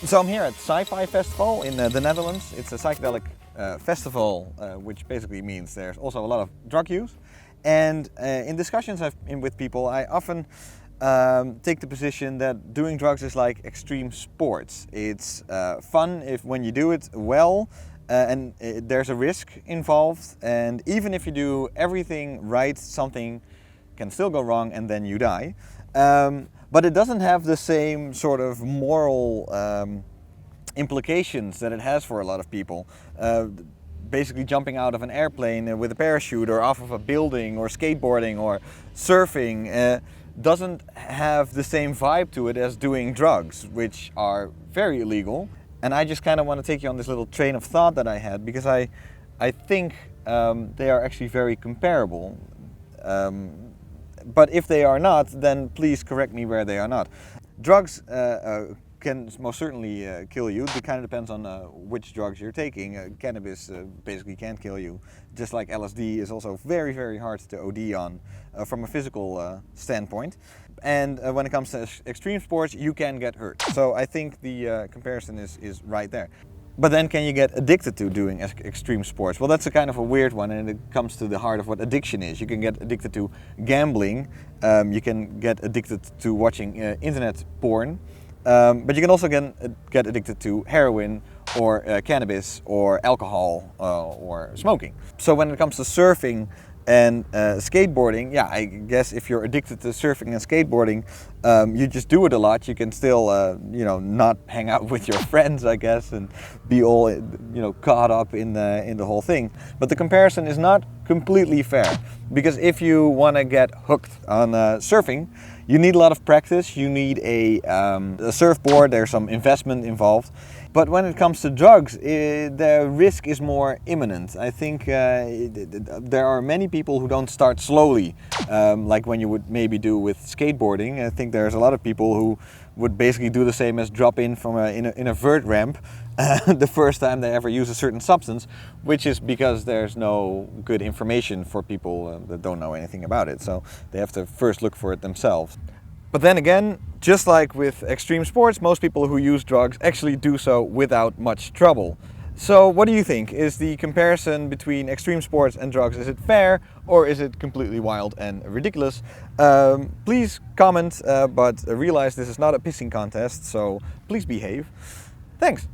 So I'm here at Sci-Fi Festival in the Netherlands. It's a psychedelic festival, which basically means there's also a lot of drug use. And in discussions I've been with people, I often take the position that doing drugs is like extreme sports. It's fun when you do it well, and there's a risk involved. And even if you do everything right, something can still go wrong and then you die. But it doesn't have the same sort of moral implications that it has for a lot of people. Basically jumping out of an airplane with a parachute, or off of a building, or skateboarding, or surfing doesn't have the same vibe to it as doing drugs, which are very illegal. And I just kind of want to take you on this little train of thought that I had, because I think they are actually very comparable. But if they are not, then please correct me where they are not. Drugs can most certainly kill you. It kind of depends on which drugs you're taking. Cannabis basically can't kill you, just like LSD is also very, very hard to OD on from a physical standpoint. And when it comes to extreme sports, you can get hurt. So I think the comparison is right there. But then can you get addicted to doing extreme sports? Well, that's a kind of a weird one, and it comes to the heart of what addiction is. You can get addicted to gambling, you can get addicted to watching internet porn, but you can also get addicted to heroin, or cannabis, or alcohol, or smoking. So when it comes to surfing and skateboarding, yeah, I guess if you're addicted to surfing and skateboarding, you just do it a lot. You can still, not hang out with your friends, I guess, and be all, caught up in the whole thing. But the comparison is not completely fair, because if you want to get hooked on surfing, you need a lot of practice. You need a surfboard. There's some investment involved. But when it comes to drugs, the risk is more imminent. I think there are many people who don't start slowly, like when you would maybe do with skateboarding. I think there's a lot of people who would basically do the same as drop in from in a vert ramp the first time they ever use a certain substance, which is because there's no good information for people that don't know anything about it. So they have to first look for it themselves. But then again, just like with extreme sports, most people who use drugs actually do so without much trouble. So what do you think? Is the comparison between extreme sports and drugs, is it fair, or is it completely wild and ridiculous? Please comment, but realize this is not a pissing contest, so please behave. Thanks.